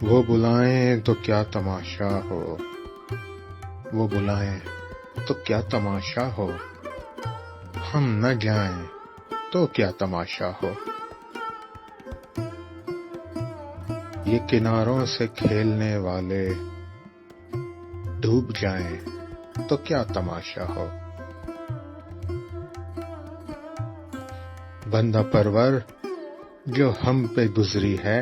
وہ بلائیں تو کیا تماشا ہو، وہ بلائیں تو کیا تماشا ہو، ہم نہ جائیں تو کیا تماشا ہو۔ یہ کناروں سے کھیلنے والے ڈوب جائیں تو کیا تماشا ہو۔ بندہ پرور جو ہم پہ گزری ہے،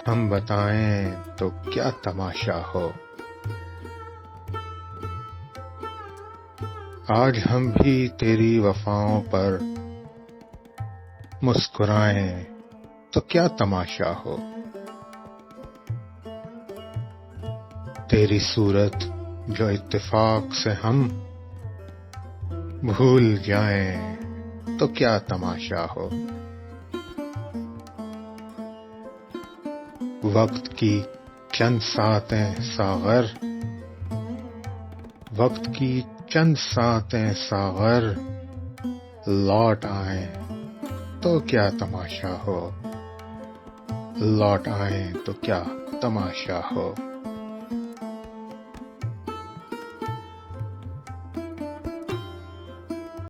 ہم بتائیں تو کیا تماشا ہو۔ آج ہم بھی تیری وفاؤں پر مسکرائیں تو کیا تماشا ہو۔ تیری صورت جو اتفاق سے ہم بھول جائیں تو کیا تماشا ہو۔ وقت کی چند ساتیں ساغر، وقت کی چند ساتیں ساغر لوٹ آئیں تو کیا تماشا ہو، لوٹ آئیں تو کیا تماشا ہو۔